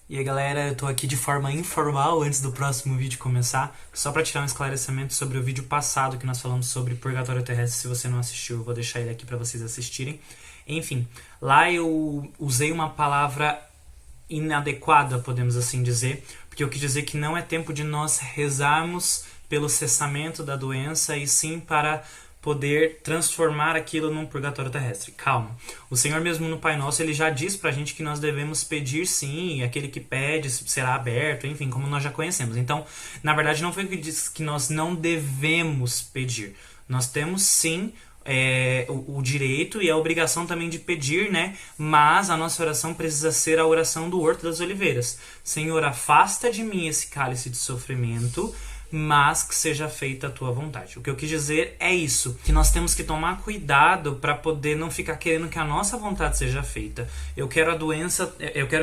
E aí galera, eu tô aqui de forma informal antes do próximo vídeo começar, só pra tirar um esclarecimento sobre o vídeo passado que nós falamos sobre Purgatório Terrestre. Se você não assistiu, eu vou deixar ele aqui pra vocês assistirem. Enfim, lá eu usei uma palavra inadequada, podemos assim dizer, porque eu quis dizer que não é tempo de nós rezarmos pelo cessamento da doença, e sim para poder transformar aquilo num purgatório terrestre. Calma. O Senhor mesmo no Pai Nosso, ele já diz pra gente que nós devemos pedir sim, e aquele que pede será aberto, enfim, como nós já conhecemos. Então, na verdade, não foi o que diz que nós não devemos pedir. Nós temos sim o direito e a obrigação também de pedir, né? Mas a nossa oração precisa ser a oração do Horto das Oliveiras. Senhor, afasta de mim esse cálice de sofrimento, mas que seja feita a tua vontade. O que eu quis dizer é isso, que nós temos que tomar cuidado para poder não ficar querendo que a nossa vontade seja feita. Eu quero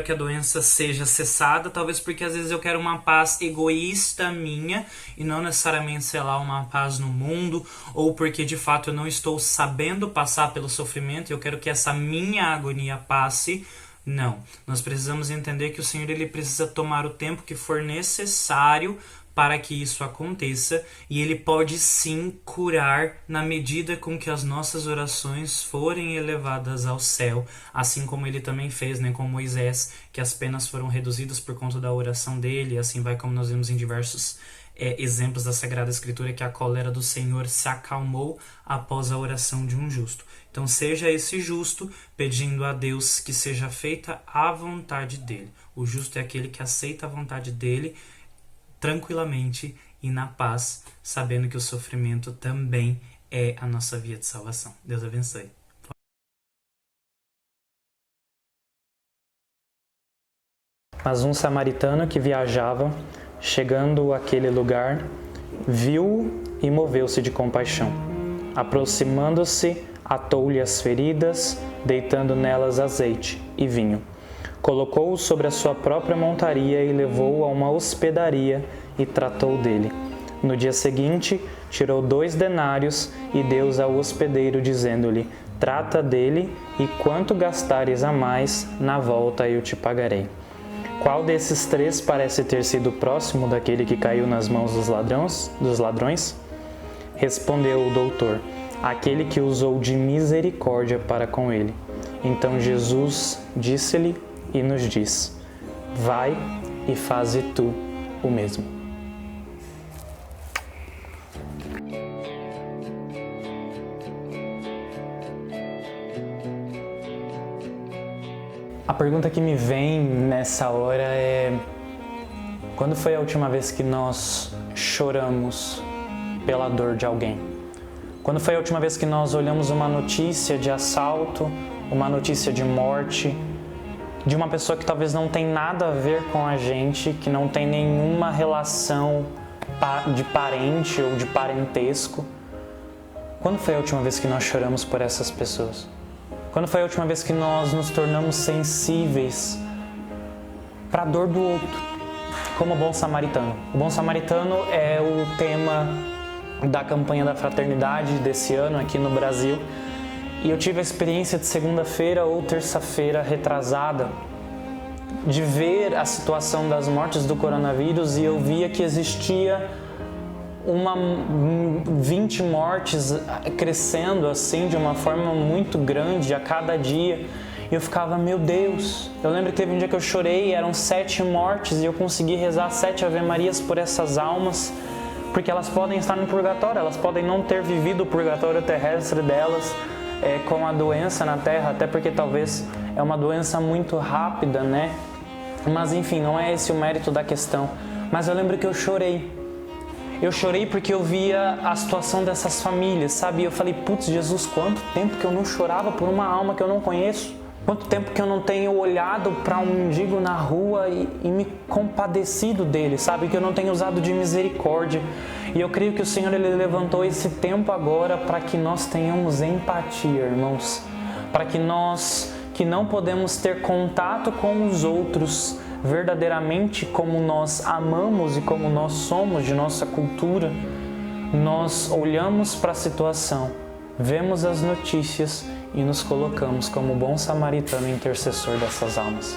que a doença seja cessada, talvez porque às vezes eu quero uma paz egoísta minha e não necessariamente, sei lá, uma paz no mundo, ou porque de fato eu não estou sabendo passar pelo sofrimento e eu quero que essa minha agonia passe. Não, nós precisamos entender que o Senhor ele precisa tomar o tempo que for necessário para que isso aconteça, e Ele pode sim curar na medida com que as nossas orações forem elevadas ao céu, assim como Ele também fez, né, com Moisés, que as penas foram reduzidas por conta da oração dele, e assim vai, como nós vimos em diversos exemplos da Sagrada Escritura, que a cólera do Senhor se acalmou após a oração de um justo. Então seja esse justo pedindo a Deus que seja feita a vontade dele. O justo é aquele que aceita a vontade dele tranquilamente e na paz, sabendo que o sofrimento também é a nossa via de salvação. Deus abençoe. Mas um samaritano que viajava, chegando àquele lugar, viu-o e moveu-se de compaixão. Aproximando-se, atou-lhe as feridas, deitando nelas azeite e vinho. Colocou-o sobre a sua própria montaria e levou-o a uma hospedaria e tratou dele. No dia seguinte, tirou 2 denários e deu-os ao hospedeiro, dizendo-lhe: trata dele, e quanto gastares a mais, na volta eu te pagarei. Qual desses 3 parece ter sido próximo daquele que caiu nas mãos dos ladrões? Respondeu o doutor: aquele que usou de misericórdia para com ele. Então Jesus disse-lhe e nos diz: vai e faze tu o mesmo. A pergunta que me vem nessa hora é: quando foi a última vez que nós choramos pela dor de alguém? Quando foi a última vez que nós olhamos uma notícia de assalto, uma notícia de morte, de uma pessoa que talvez não tem nada a ver com a gente, que não tem nenhuma relação de parente ou de parentesco? Quando foi a última vez que nós choramos por essas pessoas? Quando foi a última vez que nós nos tornamos sensíveis para a dor do outro, como o bom samaritano? O bom samaritano é o tema da campanha da fraternidade desse ano aqui no Brasil. E eu tive a experiência de segunda-feira ou terça-feira retrasada de ver a situação das mortes do coronavírus, e eu via que existia 20 mortes crescendo assim de uma forma muito grande a cada dia. E eu ficava, meu Deus. Eu lembro que teve um dia que eu chorei, eram 7 mortes, e eu consegui rezar 7 Ave-Marias por essas almas, porque elas podem estar no purgatório, elas podem não ter vivido o purgatório terrestre delas com a doença na Terra, até porque talvez é uma doença muito rápida, né? Mas enfim, não é esse o mérito da questão. Mas eu lembro que eu chorei. Eu chorei porque eu via a situação dessas famílias, sabe? Eu falei, putz, Jesus, quanto tempo que eu não chorava por uma alma que eu não conheço? Quanto tempo que eu não tenho olhado para um mendigo na rua e me compadecido dele, sabe? Que eu não tenho usado de misericórdia. E eu creio que o Senhor ele levantou esse tempo agora para que nós tenhamos empatia, irmãos. Para que nós, que não podemos ter contato com os outros verdadeiramente como nós amamos e como nós somos de nossa cultura, nós olhamos para a situação, vemos as notícias e nos colocamos como bom samaritano intercessor dessas almas.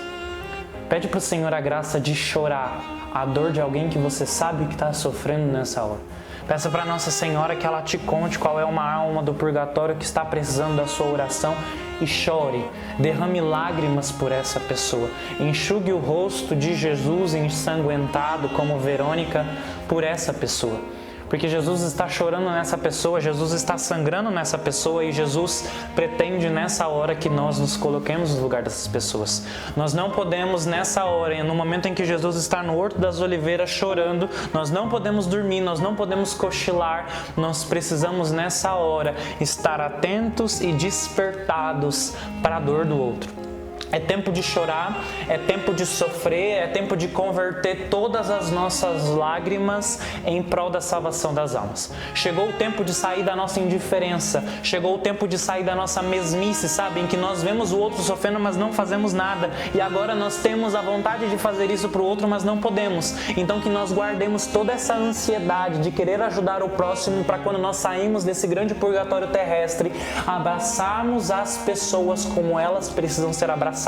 Pede para o Senhor a graça de chorar a dor de alguém que você sabe que está sofrendo nessa hora. Peça para Nossa Senhora que ela te conte qual é uma alma do purgatório que está precisando da sua oração e chore, derrame lágrimas por essa pessoa. Enxugue o rosto de Jesus ensanguentado como Verônica por essa pessoa. Porque Jesus está chorando nessa pessoa, Jesus está sangrando nessa pessoa e Jesus pretende nessa hora que nós nos coloquemos no lugar dessas pessoas. Nós não podemos nessa hora, no momento em que Jesus está no Horto das Oliveiras chorando, nós não podemos dormir, nós não podemos cochilar, nós precisamos nessa hora estar atentos e despertados para a dor do outro. É tempo de chorar, é tempo de sofrer, é tempo de converter todas as nossas lágrimas em prol da salvação das almas. Chegou o tempo de sair da nossa indiferença, chegou o tempo de sair da nossa mesmice, sabe? Em que nós vemos o outro sofrendo, mas não fazemos nada. E agora nós temos a vontade de fazer isso para o outro, mas não podemos. Então que nós guardemos toda essa ansiedade de querer ajudar o próximo para quando nós saímos desse grande purgatório terrestre, abraçarmos as pessoas como elas precisam ser abraçadas.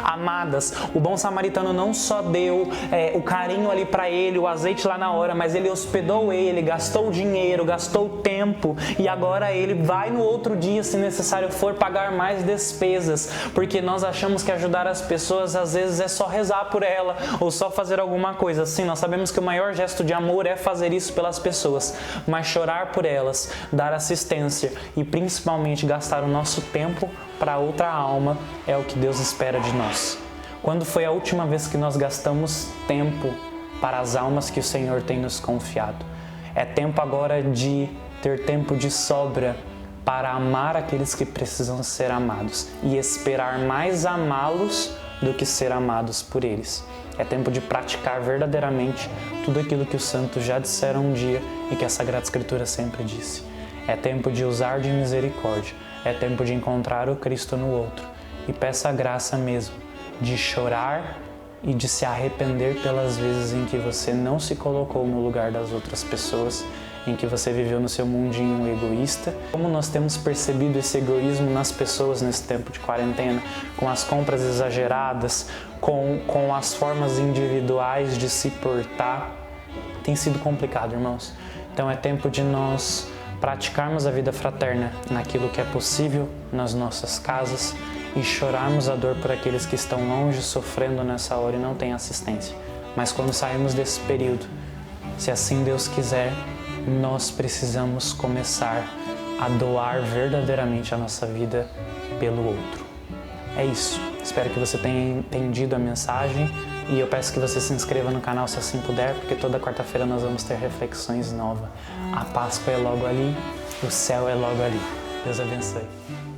Amadas, o bom samaritano não só deu o carinho ali para ele, o azeite lá na hora, mas ele hospedou ele, gastou dinheiro, gastou tempo e agora ele vai no outro dia, se necessário for, pagar mais despesas, porque nós achamos que ajudar as pessoas às vezes é só rezar por ela ou só fazer alguma coisa. Sim, nós sabemos que o maior gesto de amor é fazer isso pelas pessoas, mas chorar por elas, dar assistência e principalmente gastar o nosso tempo para outra alma é o que Deus espera de nós. Quando foi a última vez que nós gastamos tempo para as almas que o Senhor tem nos confiado? É tempo agora de ter tempo de sobra para amar aqueles que precisam ser amados e esperar mais amá-los do que ser amados por eles. É tempo de praticar verdadeiramente tudo aquilo que os santos já disseram um dia e que a Sagrada Escritura sempre disse. É tempo de usar de misericórdia. É tempo de encontrar o Cristo no outro. E peça a graça mesmo de chorar e de se arrepender pelas vezes em que você não se colocou no lugar das outras pessoas, em que você viveu no seu mundinho egoísta. Como nós temos percebido esse egoísmo nas pessoas nesse tempo de quarentena, com as compras exageradas, com as formas individuais de se portar, tem sido complicado, irmãos. Então é tempo de nós praticarmos a vida fraterna naquilo que é possível nas nossas casas e chorarmos a dor por aqueles que estão longe, sofrendo nessa hora e não têm assistência. Mas quando saímos desse período, se assim Deus quiser, nós precisamos começar a doar verdadeiramente a nossa vida pelo outro. É isso. Espero que você tenha entendido a mensagem e eu peço que você se inscreva no canal se assim puder, porque toda quarta-feira nós vamos ter reflexões novas. A Páscoa é logo ali, o céu é logo ali. Deus abençoe.